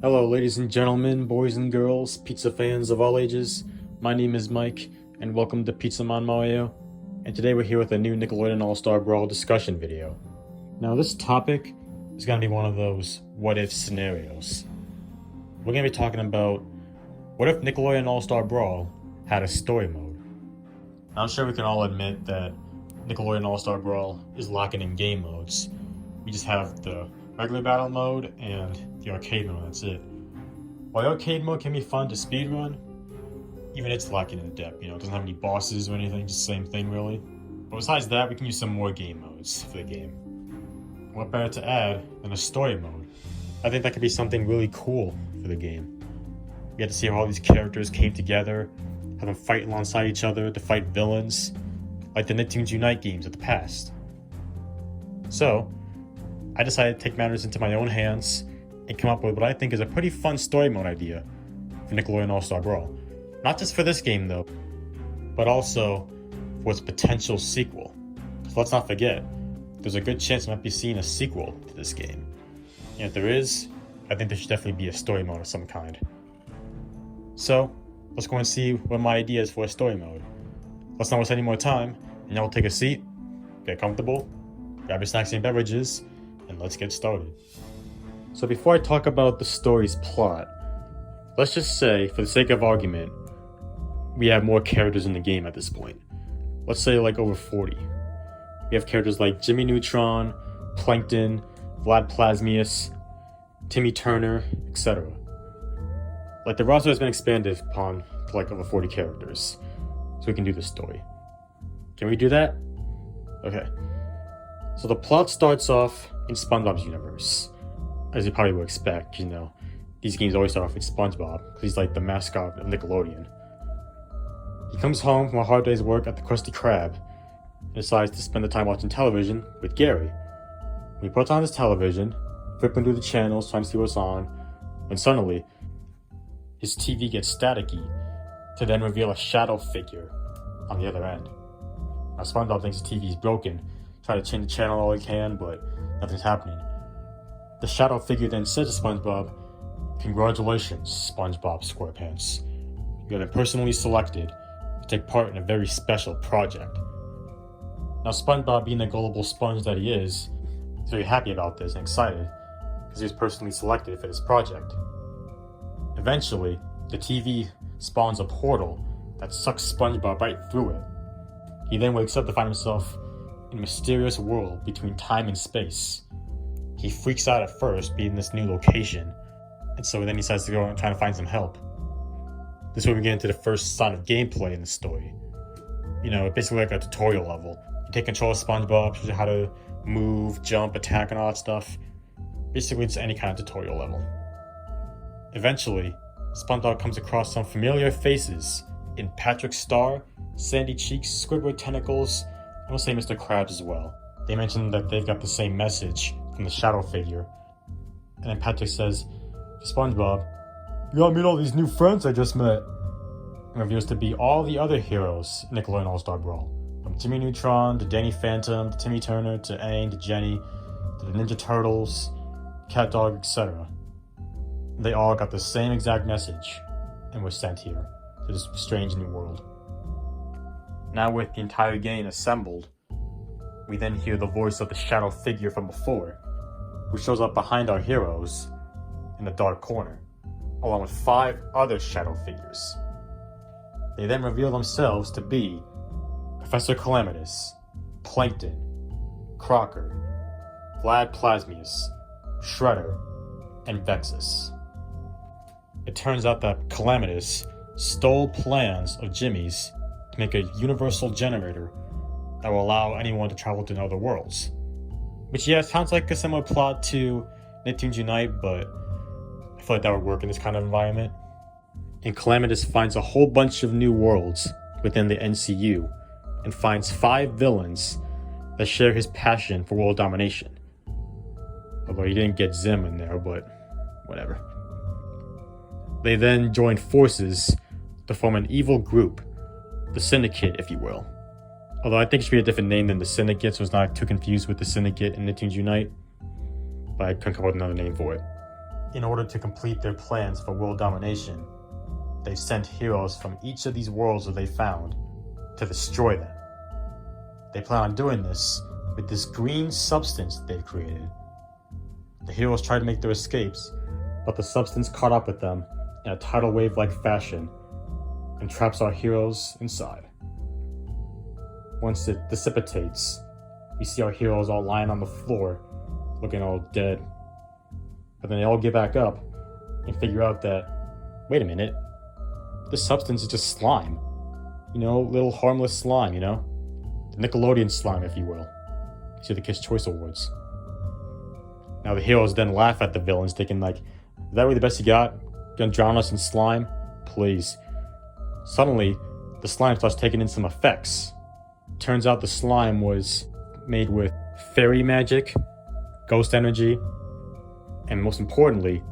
Hello, ladies and gentlemen, boys and girls, pizza fans of all ages. My name is Mike, and welcome to Pizza Man Mario. And today we're here with a new Nickelodeon All-Star Brawl discussion video. Now, this topic is going to be one of those what-if scenarios. We're going to be talking about what if Nickelodeon All-Star Brawl had a story mode. Now, I'm sure we can all admit that Nickelodeon All-Star Brawl is lacking in game modes. We just have the regular battle mode and the arcade mode, that's it. While the arcade mode can be fun to speedrun, even it's lacking in depth, it doesn't have any bosses or anything, just the same thing really. But besides that, we can use some more game modes for the game. What better to add than a story mode? I think that could be something really cool for the game. We had to see how all these characters came together, have them fight alongside each other to fight villains, like the Nicktoons Unite games of the past. So, I decided to take matters into my own hands and come up with what I think is a pretty fun story mode idea for Nickelodeon All-Star Brawl. Not just for this game though, but also for its potential sequel. Because let's not forget, there's a good chance I might be seeing a sequel to this game. And if there is, I think there should definitely be a story mode of some kind. So, let's go and see what my idea is for a story mode. Let's not waste any more time, and y'all take a seat, get comfortable, grab your snacks and beverages, and let's get started. So before I talk about the story's plot, let's just say, for the sake of argument, we have more characters in the game at this point. Let's say like over 40. We have characters like Jimmy Neutron, Plankton, Vlad Plasmius, Timmy Turner, etc. Like the roster has been expanded upon to like over 40 characters, so we can do this story. Can we do that? Okay. So the plot starts off in SpongeBob's universe, as you probably would expect. These games always start off with SpongeBob because he's like the mascot of Nickelodeon. He comes home from a hard day's work at the Krusty Krab and decides to spend the time watching television with Gary. When he puts on his television, flipping through the channels trying to see what's on, when suddenly his TV gets staticky to then reveal a shadow figure on the other end. Now SpongeBob thinks his TV is broken, tries to change the channel all he can, but nothing's happening. The shadow figure then says to SpongeBob, "Congratulations, SpongeBob SquarePants. You have been personally selected to take part in a very special project." Now SpongeBob, being the gullible sponge that he is very happy about this and excited because he was personally selected for this project. Eventually, the TV spawns a portal that sucks SpongeBob right through it. He then wakes up to find himself in a mysterious world between time and space. He freaks out at first being in this new location, and so then he decides to go and try to find some help. This is where we get into the first sign of gameplay in the story. Basically like a tutorial level. You take control of SpongeBob, shows you how to move, jump, attack, and all that stuff. Basically, it's any kind of tutorial level. Eventually, SpongeBob comes across some familiar faces in Patrick Star, Sandy Cheeks, Squidward Tentacles, and we'll say Mr. Krabs as well. They mention that they've got the same message from the shadow figure. And then Patrick says to SpongeBob, "You gotta meet all these new friends I just met." And reveals to be all the other heroes in Nickelodeon All-Star Brawl. From Jimmy Neutron to Danny Phantom to Timmy Turner to Aang to Jenny to the Ninja Turtles, Cat Dog, etc. They all got the same exact message and were sent here to this strange new world. Now with the entire gang assembled, we then hear the voice of the shadow figure from before, who shows up behind our heroes in the dark corner, along with 5 other shadow figures. They then reveal themselves to be Professor Calamitous, Plankton, Crocker, Vlad Plasmius, Shredder, and Vexus. It turns out that Calamitous stole plans of Jimmy's to make a universal generator that will allow anyone to travel to other worlds. Which, yeah, sounds like a similar plot to Nicktoons Unite, but I feel like that would work in this kind of environment. And Calamitous finds a whole bunch of new worlds within the NCU and finds 5 villains that share his passion for world domination. Although he didn't get Zim in there, but whatever. They then join forces to form an evil group, the Syndicate, if you will. Although I think it should be a different name than the Syndicate, so it's not too confused with the Syndicate and Nicktoons Unite. But I couldn't come up with another name for it. In order to complete their plans for world domination, they've sent heroes from each of these worlds that they found to destroy them. They plan on doing this with this green substance they've created. The heroes try to make their escapes, but the substance caught up with them in a tidal wave-like fashion and traps our heroes inside. Once it dissipates, we see our heroes all lying on the floor, looking all dead. But then they all get back up and figure out that, wait a minute, this substance is just slime. You know, little harmless slime, you know? The Nickelodeon slime, if you will. See the Kids' Choice Awards. Now the heroes then laugh at the villains, thinking like, is that really the best you got? Gonna drown us in slime? Please. Suddenly, the slime starts taking in some effects. Turns out the slime was made with fairy magic, ghost energy, and most importantly,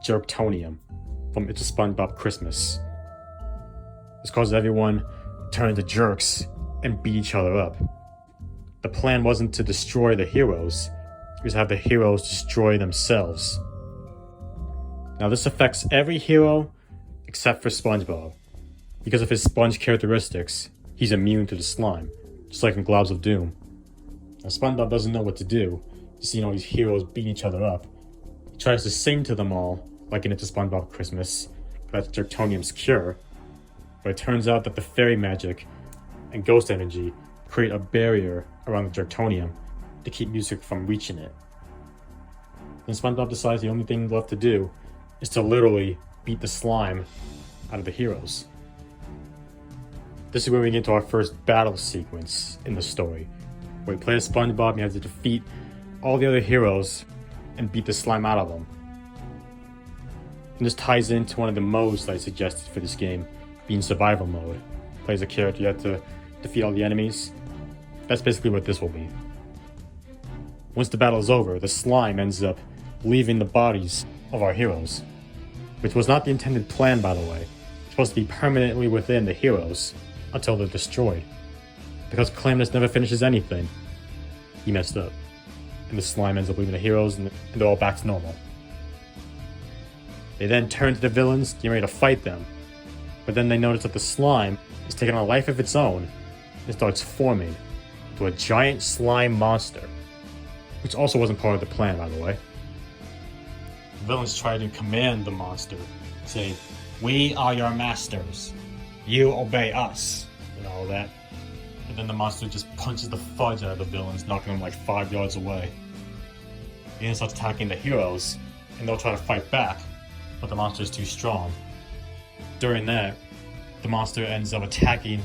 jerktonium from It's a SpongeBob Christmas. This causes everyone to turn into jerks and beat each other up. The plan wasn't to destroy the heroes, it was to have the heroes destroy themselves. Now this affects every hero except for SpongeBob. Because of his sponge characteristics, he's immune to the slime, just like in Globs of Doom. Now SpongeBob doesn't know what to do, seeing all these heroes beat each other up. He tries to sing to them all, like in It's a SpongeBob Christmas, that's jerktonium's cure. But it turns out that the fairy magic and ghost energy create a barrier around the jerktonium to keep music from reaching it. Then SpongeBob decides the only thing left to do is to literally beat the slime out of the heroes. This is where we get to our first battle sequence in the story, where you play as SpongeBob and you have to defeat all the other heroes and beat the slime out of them. And this ties into one of the modes that I suggested for this game, being survival mode. Play as a character, you have to defeat all the enemies. That's basically what this will be. Once the battle is over, the slime ends up leaving the bodies of our heroes, which was not the intended plan, by the way. It's supposed to be permanently within the heroes until they're destroyed. Because Climax never finishes anything, he messed up. And the slime ends up leaving the heroes and they're all back to normal. They then turn to the villains, getting ready to fight them. But then they notice that the slime is taking on a life of its own and starts forming into a giant slime monster. Which also wasn't part of the plan, by the way. The villains try to command the monster, saying, "We are your masters. You obey us," and all that. And then the monster just punches the fudge out of the villains, knocking them like 5 yards away. He then starts attacking the heroes, and they'll try to fight back, but the monster is too strong. During that, the monster ends up attacking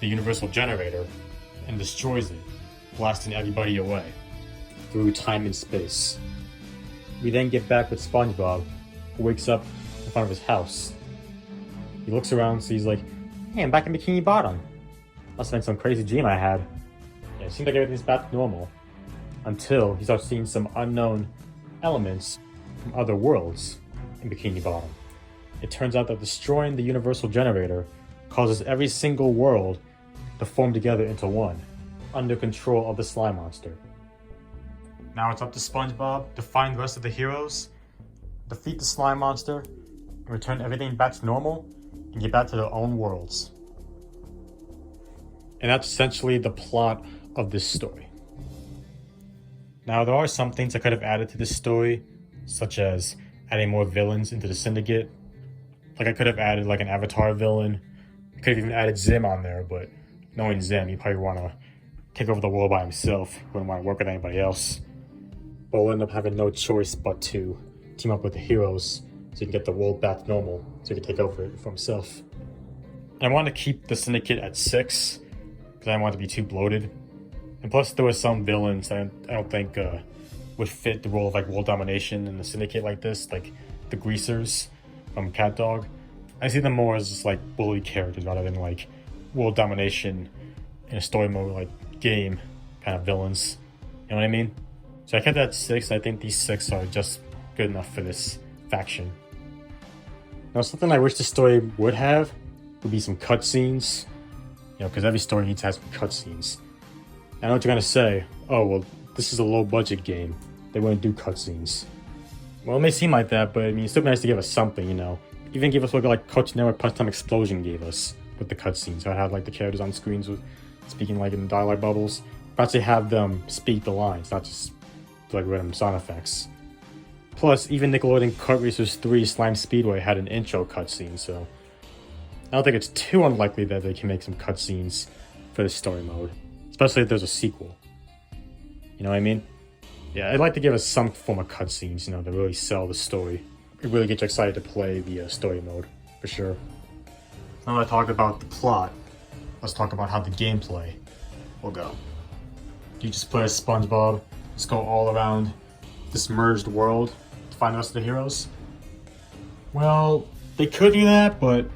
the universal generator and destroys it, blasting everybody away through time and space. We then get back with SpongeBob, who wakes up in front of his house. He looks around, sees like, hey, I'm back in Bikini Bottom. Must have been some crazy dream I had. Yeah, it seems like everything's back to normal. Until he starts seeing some unknown elements from other worlds in Bikini Bottom. It turns out that destroying the universal generator causes every single world to form together into one, under control of the slime monster. Now it's up to SpongeBob to find the rest of the heroes, defeat the slime monster, and return everything back to normal, and get back to their own worlds. And that's essentially the plot of this story. Now there are some things I could have added to this story, such as adding more villains into the Syndicate. Like I could have added like an Avatar villain. I could have even added Zim on there, but knowing Zim, he probably want to take over the world by himself. He wouldn't want to work with anybody else. But we'll end up having no choice but to team up with the heroes so he can get the world back to normal, so he can take over it for himself. And I want to keep the Syndicate at 6, because I don't want it to be too bloated. And plus there were some villains that I don't think would fit the role of like world domination in the Syndicate like this, like the Greasers from Cat Dog. I see them more as just like bully characters rather than like world domination in a story mode like game kind of villains. You know what I mean? So I kept that at 6. I think these 6 are just good enough for this faction. Now something I wish the story would have would be some cutscenes. You know, because every story needs to have some cutscenes. I know what you're gonna say. Oh well, this is a low budget game. They wouldn't do cutscenes. Well, it may seem like that, but I mean, it's still nice to give us something, you know. Even give us what like Cartoon Network Punch Time Explosion gave us with the cutscenes. So I had like the characters on screens with speaking like in dialogue bubbles. But actually have them speak the lines, not just like random sound effects. Plus, even Nickelodeon Kart Racers 3 Slime Speedway had an intro cutscene, so I don't think it's too unlikely that they can make some cutscenes for this story mode, especially if there's a sequel. You know what I mean? Yeah, I'd like to give us some form of cutscenes, you know, to really sell the story. It really gets you excited to play the story mode, for sure. Now that I talked about the plot, let's talk about how the gameplay will go. You just play as SpongeBob, just go all around this merged world to find the rest of the heroes? Well, they could do that, but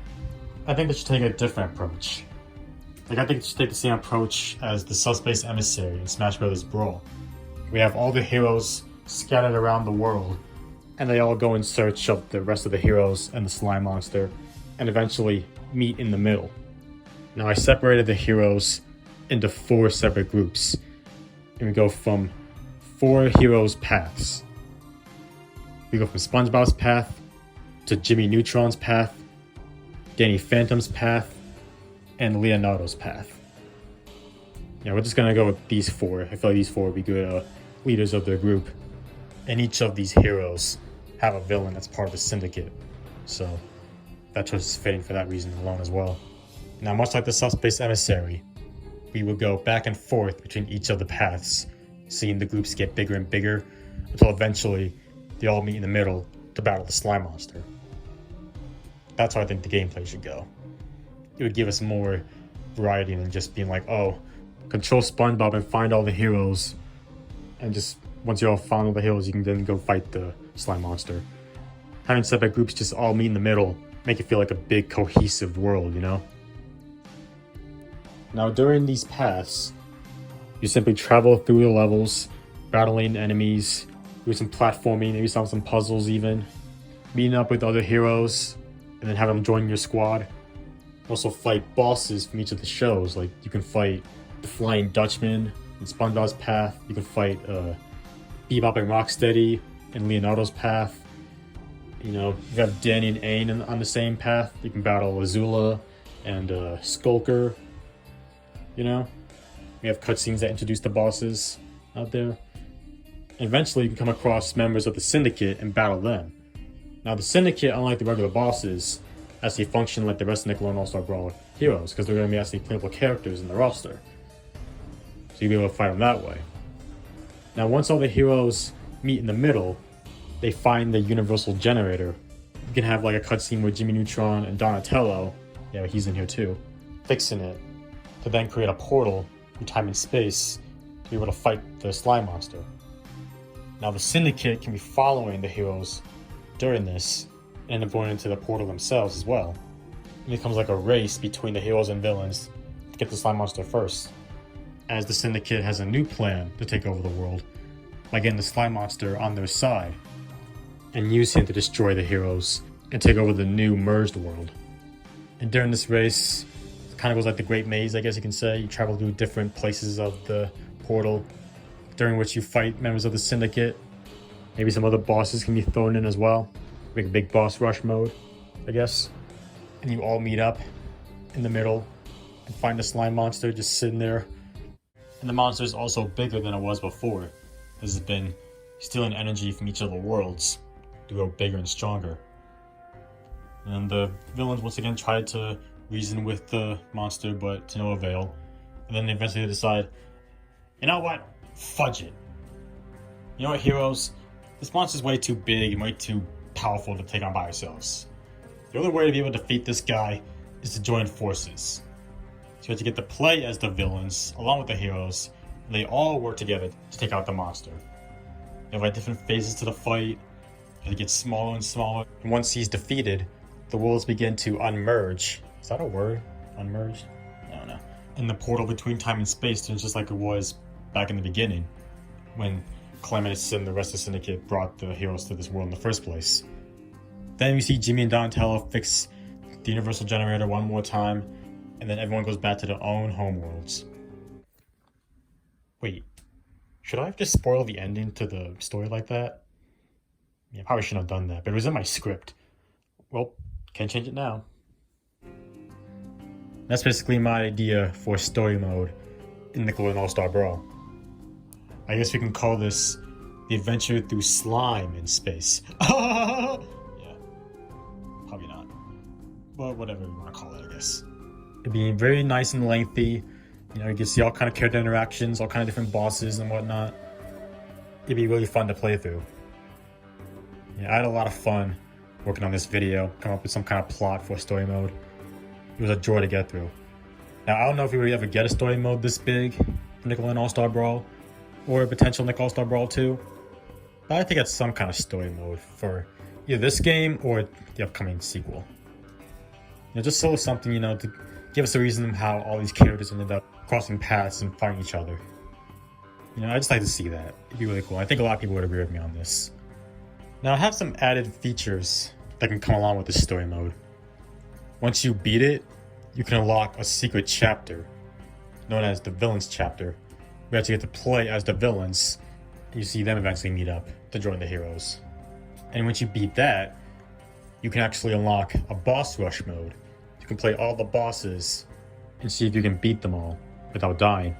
I think they should take a different approach. Like, I think they should take the same approach as the Subspace Emissary in Smash Bros. Brawl. We have all the heroes scattered around the world, and they all go in search of the rest of the heroes and the slime monster, and eventually meet in the middle. Now, I separated the heroes into 4 separate groups, and we go from 4 heroes' paths. We go from SpongeBob's path to Jimmy Neutron's path, Danny Phantom's path, and Leonardo's path. Yeah, we're just gonna go with these 4. I feel like these 4 would be good leaders of their group. And each of these heroes have a villain that's part of the syndicate. So that choice is fitting for that reason alone as well. Now, much like the Subspace Emissary, we will go back and forth between each of the paths, seeing the groups get bigger and bigger until eventually they all meet in the middle to battle the slime monster. That's how I think the gameplay should go. It would give us more variety than just being like, oh, control SpongeBob and find all the heroes, and just once you all found all the heroes, you can then go fight the slime monster. Having separate groups just all meet in the middle make it feel like a big cohesive world, you know? Now, during these paths, you simply travel through the levels, battling enemies, doing some platforming, maybe some puzzles even, meeting up with other heroes, and then have them join your squad. Also fight bosses from each of the shows, like you can fight the Flying Dutchman in SpongeBob's path, you can fight Bebop and Rocksteady in Leonardo's path. You know, you have Danny and Aang on the same path, you can battle Azula and Skulker, you know? We have cutscenes that introduce the bosses out there. And eventually you can come across members of the Syndicate and battle them. Now the Syndicate, unlike the regular bosses, actually function like the rest of Nickelodeon All-Star Brawl heroes, because they're going to be actually playable characters in the roster. So you'll be able to fight them that way. Now once all the heroes meet in the middle, they find the universal generator. You can have like a cutscene with Jimmy Neutron and Donatello, yeah, he's in here too, fixing it, to then create a portal through time and space to be able to fight the slime monster. Now the Syndicate can be following the heroes during this and end up going into the portal themselves as well. It becomes like a race between the heroes and villains to get the slime monster first, as the Syndicate has a new plan to take over the world by getting the slime monster on their side and use him to destroy the heroes and take over the new merged world. And during this race, it kind of goes like the Great Maze, I guess you can say. You travel through different places of the portal, during which you fight members of the Syndicate. Maybe some other bosses can be thrown in as well. Make a big boss rush mode, I guess. And you all meet up in the middle and find the slime monster just sitting there. And the monster is also bigger than it was before. This has been stealing energy from each of the worlds to grow bigger and stronger. And the villains once again try to reason with the monster, but to no avail. And then eventually they decide, you know what? Fudge it. You know what, heroes? This monster's way too big and way too powerful to take on by ourselves. The only way to be able to defeat this guy is to join forces. So you have to get to play as the villains along with the heroes, and they all work together to take out the monster. They have like different phases to the fight, and it gets smaller and smaller. And once he's defeated, the worlds begin to unmerge. Is that a word? Unmerged? I don't know. And the portal between time and space turns just like it was back in the beginning, when Climax and the rest of the Syndicate brought the heroes to this world in the first place. Then we see Jimmy and Donatello fix the universal generator one more time, and then everyone goes back to their own homeworlds. Wait, should I have just spoiled the ending to the story like that? Yeah, I probably shouldn't have done that, but it was in my script. Well, can't change it now. That's basically my idea for story mode in Nickelodeon All-Star Brawl. I guess we can call this the adventure through slime in space. Yeah, probably not. But whatever we want to call it, I guess. It'd be very nice and lengthy. You know, you can see all kind of character interactions, all kind of different bosses and whatnot. It'd be really fun to play through. Yeah, I had a lot of fun working on this video, come up with some kind of plot for story mode. It was a joy to get through. Now, I don't know if we would ever get a story mode this big for Nickelodeon All-Star Brawl, or a potential Nick All-Star Brawl 2. But I think it's some kind of story mode for either this game or the upcoming sequel. You know, just so something, you know, to give us a reason how all these characters ended up crossing paths and fighting each other. You know, I just like to see that. It'd be really cool. I think a lot of people would agree with me on this. Now, I have some added features that can come along with this story mode. Once you beat it, you can unlock a secret chapter known as the Villains Chapter. We actually get to play as the villains, and you see them eventually meet up to join the heroes. And once you beat that, you can actually unlock a boss rush mode. You can play all the bosses and see if you can beat them all without dying.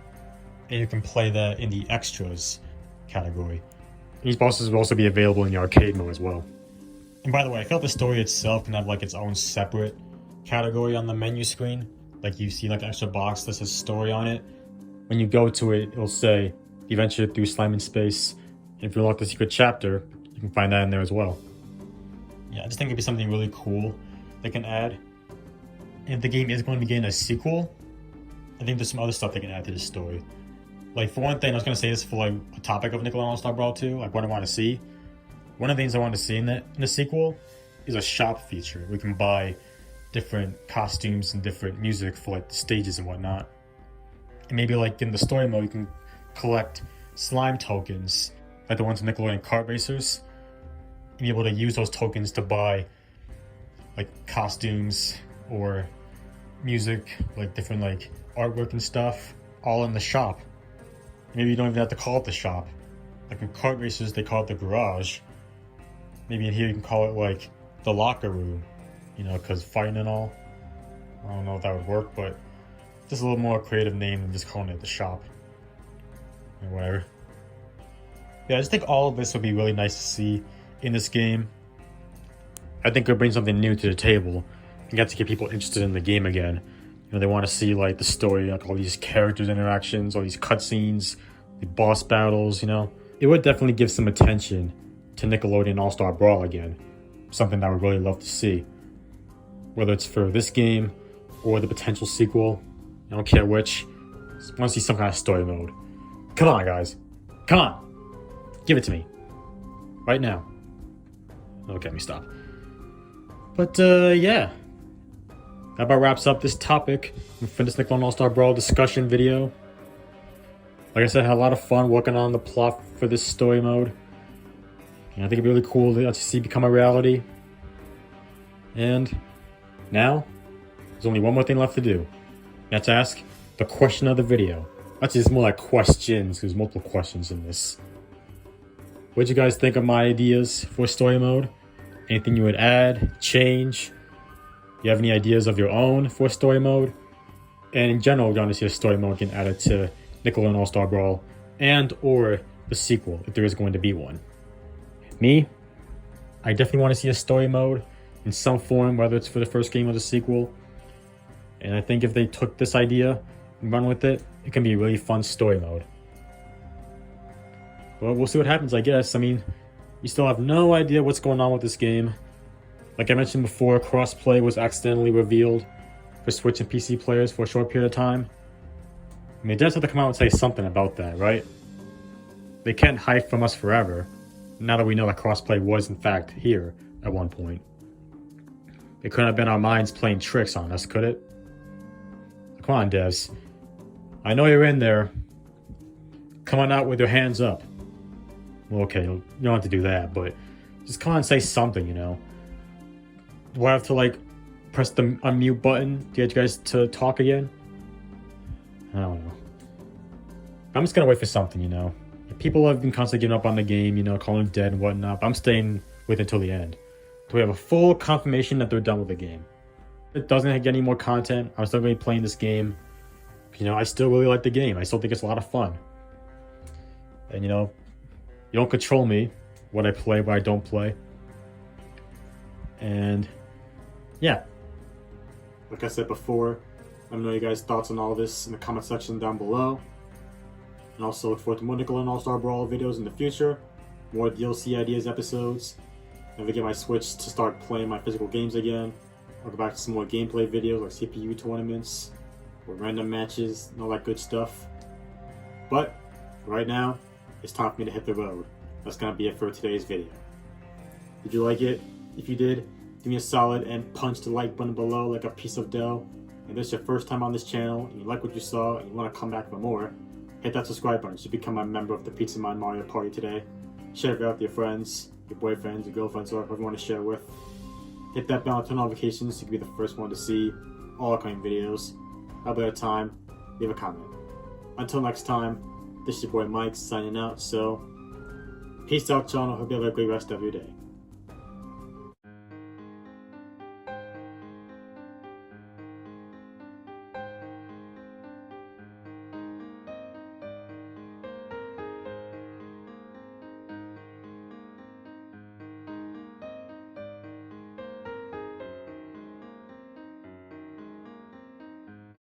And you can play that in the extras category. These bosses will also be available in the arcade mode as well. And by the way, I felt the story itself can have like its own separate category on the menu screen. Like you see like an extra box that says story on it. When you go to it, it'll say the adventure through slime in space. And if you unlock the secret chapter, you can find that in there as well. Yeah, I just think it'd be something really cool they can add. And if the game is going to be getting a sequel, I think there's some other stuff they can add to this story. Like, for one thing, I was going to say this for like a topic of Nickelodeon All-Star Brawl 2, like what I want to see. One of the things I want to see in the sequel is a shop feature. We can buy different costumes and different music for like the stages and whatnot. And maybe like in the story mode, you can collect slime tokens, like the ones in Nickelodeon Kart Racers, and be able to use those tokens to buy like costumes or music, like different like artwork and stuff, all in the shop. Maybe you don't even have to call it the shop. Like in Kart Racers, they call it the garage. Maybe in here you can call it like the locker room, you know, because fighting and all. I don't know if that would work, but just a little more creative name than just calling it the shop or whatever. Yeah, I just think all of this would be really nice to see in this game. I think it would bring something new to the table and get to get people interested in the game again. You know, they want to see like the story, like all these characters interactions, all these cutscenes, the boss battles, you know. It would definitely give some attention to Nickelodeon All-Star Brawl again. Something I would really love to see. Whether it's for this game or the potential sequel, I don't care which. Just want to see some kind of story mode. Come on, guys. Come on. Give it to me. Right now. Okay, let me stop. But, yeah. That about wraps up this topic for this Nickelodeon All-Star Brawl discussion video. Like I said, I had a lot of fun working on the plot for this story mode. And I think it'd be really cool to see it become a reality. And now, there's only one more thing left to do. That's to ask the question of the video. Actually, it's more like questions, because there's multiple questions in this. What'd you guys think of my ideas for story mode? Anything you would add, change? You have any ideas of your own for story mode? And in general, we're going to see a story mode getting added to Nickelodeon All-Star Brawl and or the sequel, if there is going to be one. Me, I definitely want to see a story mode in some form, whether it's for the first game or the sequel. And I think if they took this idea and run with it, it can be a really fun story mode. But we'll see what happens, I guess. I mean, we still have no idea what's going on with this game. Like I mentioned before, crossplay was accidentally revealed for Switch and PC players for a short period of time. I mean, they just have to come out and say something about that, right? They can't hide from us forever, now that we know that crossplay was in fact here at one point. It couldn't have been our minds playing tricks on us, could it? Come on, devs. I know you're in there. Come on out with your hands up. Well, okay, you don't have to do that, but just come on and say something, you know? Do I have to, like, press the unmute button to get you guys to talk again? I don't know. I'm just gonna wait for something, you know? People have been constantly giving up on the game, you know, calling it dead and whatnot, but I'm staying with until the end. So we have a full confirmation that they're done with the game. It doesn't get any more content. I'm still going to be playing this game. I still really like the game. I still think it's a lot of fun. And you don't control me, what I play, what I don't play. And yeah, like I said before, let me know your guys' thoughts on all this in the comment section down below. And also look forward to more Nickelodeon All-Star Brawl videos in the future, more DLC ideas episodes. Never get my Switch to start playing my physical games again. I'll go back to some more gameplay videos like CPU tournaments or random matches and all that good stuff. But right now, it's time for me to hit the road. That's gonna be it for today's video. Did you like it? If you did, give me a solid and punch the like button below like a piece of dough. And this is your first time on this channel, and you like what you saw, and you want to come back for more, hit that subscribe button to become a member of the Pizza Man Mario Party today. Share it out with your friends, your boyfriends, your girlfriends, whoever you want to share with. Hit that bell and turn notifications so you can be the first one to see all upcoming videos. Have a better time, leave a comment. Until next time, this is your boy Mike signing out, so peace out, y'all, and I hope you have a great rest of your day.